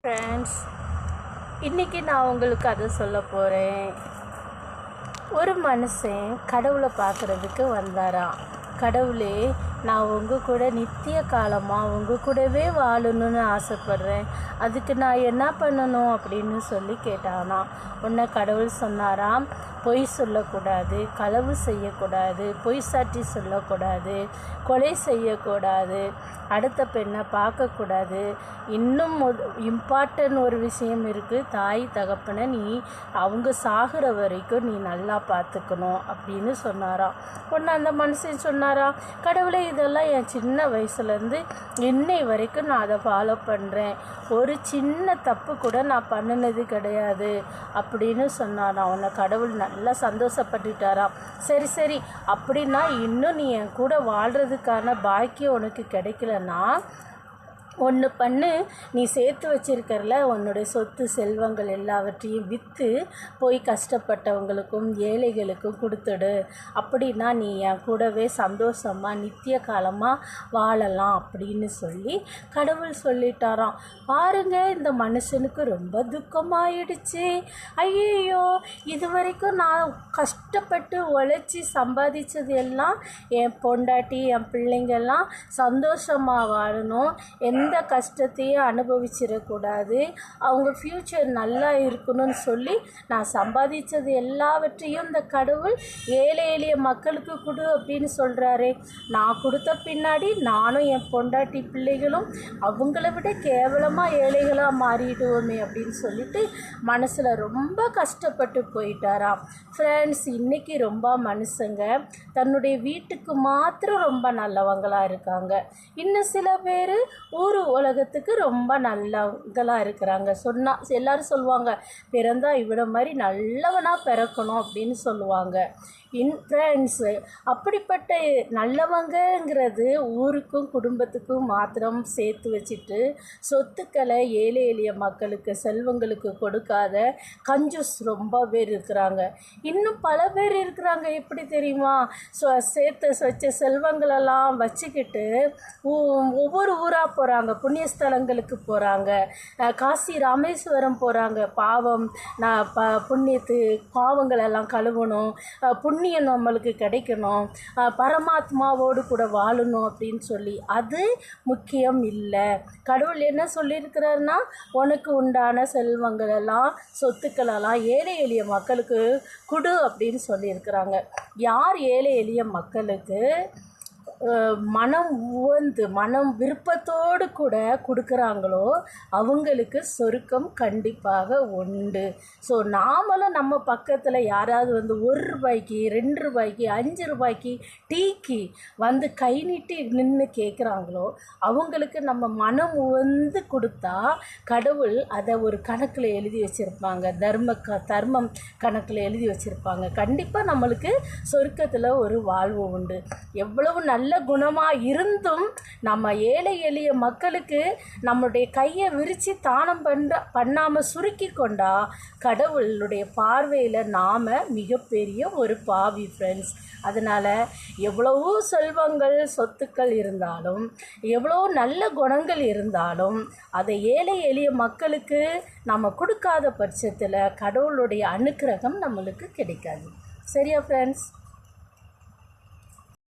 Friends, இன்றைக்கி நான் உங்களுக்கு அதை சொல்ல போகிறேன். ஒரு மனுஷன் கடவுளை பார்க்குறதுக்கு வந்தாராம். கடவுளே, நான் உங்கள் கூட நித்திய காலமாக உங்கள் கூடவே வாழணும்னு ஆசைப்பட்றேன். அதுக்கு நான் என்ன பண்ணணும் அப்படின்னு சொல்லி கேட்டானாம். உன்னை கடவுள் சொன்னாராம், பொய் சொல்லக்கூடாது, களவு செய்யக்கூடாது, பொய் சாட்சி சொல்லக்கூடாது, கொலை செய்யக்கூடாது, அடுத்த பெண்ணை பார்க்கக்கூடாது. இன்னும் இம்பார்ட்டன்ட் ஒரு விஷயம் இருக்குது, தாய் தகப்பனை நீ அவங்க சாகிற வரைக்கும் நீ நல்லா பார்த்துக்கணும் அப்படின்னு சொன்னாராம். ஒன்று அந்த மனுஷன் சொன்னாராம், கடவுளே, இதெல்லாம் என் சின்ன வயசுலேருந்து இன்னை வரைக்கும் நான் அதை ஃபாலோ பண்ணுறேன், ஒரு சின்ன தப்பு கூட நான் பண்ணினது கிடையாது அப்படின்னு சொன்னாராம். உன்னை கடவுள் நல்லா சந்தோஷப்பட்டுட்டாராம். சரி, அப்படின்னா இன்னும் நீ என் கூட வாழ்கிறதுக்கான பாக்கியம் உனக்கு கிடைக்கலன்னா ஒன்று பண்ணு, நீ சேர்த்து வச்சிருக்கிறல உன்னுடைய சொத்து செல்வங்கள் எல்லாவற்றையும் விற்று போய் கஷ்டப்பட்டவங்களுக்கும் ஏழைகளுக்கும் கொடுத்துடு. அப்படின்னா நீ என் கூடவே சந்தோஷமாக நித்திய காலமாக வாழலாம் அப்படின்னு சொல்லி கடவுள் சொல்லிட்டாராம். பாருங்க, இந்த மனுஷனுக்கு ரொம்ப துக்கமாயிடுச்சு. ஐயோ, இது வரைக்கும் நான் கஷ்டப்பட்டு உழைச்சி சம்பாதிச்சது எல்லாம் என் பொண்டாட்டி என் பிள்ளைங்கள்லாம் சந்தோஷமாக வாழணும், எந்த கஷ்டத்தையும் அனுபவிச்சிடக்கூடாது, அவங்க ஃப்யூச்சர் நல்லா இருக்கணும்னு சொல்லி நான் சம்பாதிச்சது எல்லாவற்றையும் இந்த கடவுள் ஏழை எளிய மக்களுக்கு கொடு அப்படின்னு சொல்கிறாரே. நான் கொடுத்த பின்னாடி நானும் என் பொண்டாட்டி பிள்ளைகளும் அவங்கள விட கேவலமாக ஏழைகளாக மாறிடுவோமே அப்படின்னு சொல்லிட்டு மனசில் ரொம்ப கஷ்டப்பட்டு போயிட்டாராம். ஃப்ரெண்ட்ஸ், இன்றைக்கி ரொம்ப மனுஷங்க தன்னுடைய வீட்டுக்கு மாத்திரம் ரொம்ப நல்லவங்களாக இருக்காங்க. இன்னும் சில பேர் உலகத்துக்கு ரொம்ப நல்லவங்களாக இருக்கிறாங்க. எல்லாரும் சொல்லுவாங்க, பிறந்தா இவ்வளோ மாதிரி நல்லவனாக பிறக்கணும் அப்படின்னு சொல்லுவாங்க. ஃப்ரெண்ட்ஸு, அப்படிப்பட்ட நல்லவங்கிறது ஊருக்கும் குடும்பத்துக்கும் மாத்திரம் சேர்த்து வச்சுட்டு சொத்துக்களை ஏழை எளிய மக்களுக்கு செல்வங்களுக்கு கொடுக்காத கஞ்சூஸ் ரொம்ப பேர் இருக்கிறாங்க. இன்னும் பல பேர் இருக்கிறாங்க. எப்படி தெரியுமா? சேர்த்து வச்ச செல்வங்களெல்லாம் வச்சுக்கிட்டு ஒவ்வொரு ஊராக போகிறாங்க, புண்ணியஸ்தலங்களுக்கு போகிறாங்க, காசி ராமேஸ்வரம் போகிறாங்க. பாவம் புண்ணியத்து பாவங்களெல்லாம் கழுவணும், புண்ணியம் நம்மளுக்கு கிடைக்கணும், பரமாத்மாவோடு கூட வாழணும் அப்படின்னு சொல்லி அது முக்கியம் இல்லை. கடவுள் என்ன சொல்லியிருக்கிறாருன்னா, உனக்கு உண்டான செல்வங்களெல்லாம் சொத்துக்களெல்லாம் ஏழை எளிய மக்களுக்கு கொடு அப்படின்னு சொல்லியிருக்கிறாங்க. யார் ஏழை எளிய மக்களுக்கு மனம் உவந்து மனம் விருப்பத்தோடு கூட கொடுக்குறாங்களோ அவங்களுக்கு சொர்க்கம் கண்டிப்பாக உண்டு. ஸோ நாமளும் நம்ம பக்கத்தில் யாராவது வந்து 1 ரூபாய்க்கு 2 ரூபாய்க்கு 5 ரூபாய்க்கு டீக்கு வந்து கை நீட்டி நின்று கேட்குறாங்களோ அவங்களுக்கு நம்ம மனம் உவந்து கொடுத்தா கடவுள் அதை ஒரு கணக்கில் எழுதி வச்சுருப்பாங்க, தர்மம் கணக்கில் எழுதி வச்சுருப்பாங்க. கண்டிப்பாக நம்மளுக்கு சொர்க்கத்தில் ஒரு வாழ்வு உண்டு. எவ்வளவு நல்ல குணமாக இருந்தும் நம்ம ஏழை எளிய மக்களுக்கு நம்மளுடைய கையை விரித்து தானம் பண்ணாமல் சுருக்கி கொண்டா கடவுளுடைய பார்வையில் நாம் மிகப்பெரிய ஒரு பாவி ஃப்ரெண்ட்ஸ். அதனால் எவ்வளவோ செல்வங்கள் சொத்துக்கள் இருந்தாலும் எவ்வளோ நல்ல குணங்கள் இருந்தாலும் அதை ஏழை எளிய மக்களுக்கு நம்ம கொடுக்காத பட்சத்தில் கடவுளுடைய அனுக்கிரகம் நம்மளுக்கு கிடைக்காது. சரியா ஃப்ரெண்ட்ஸ்?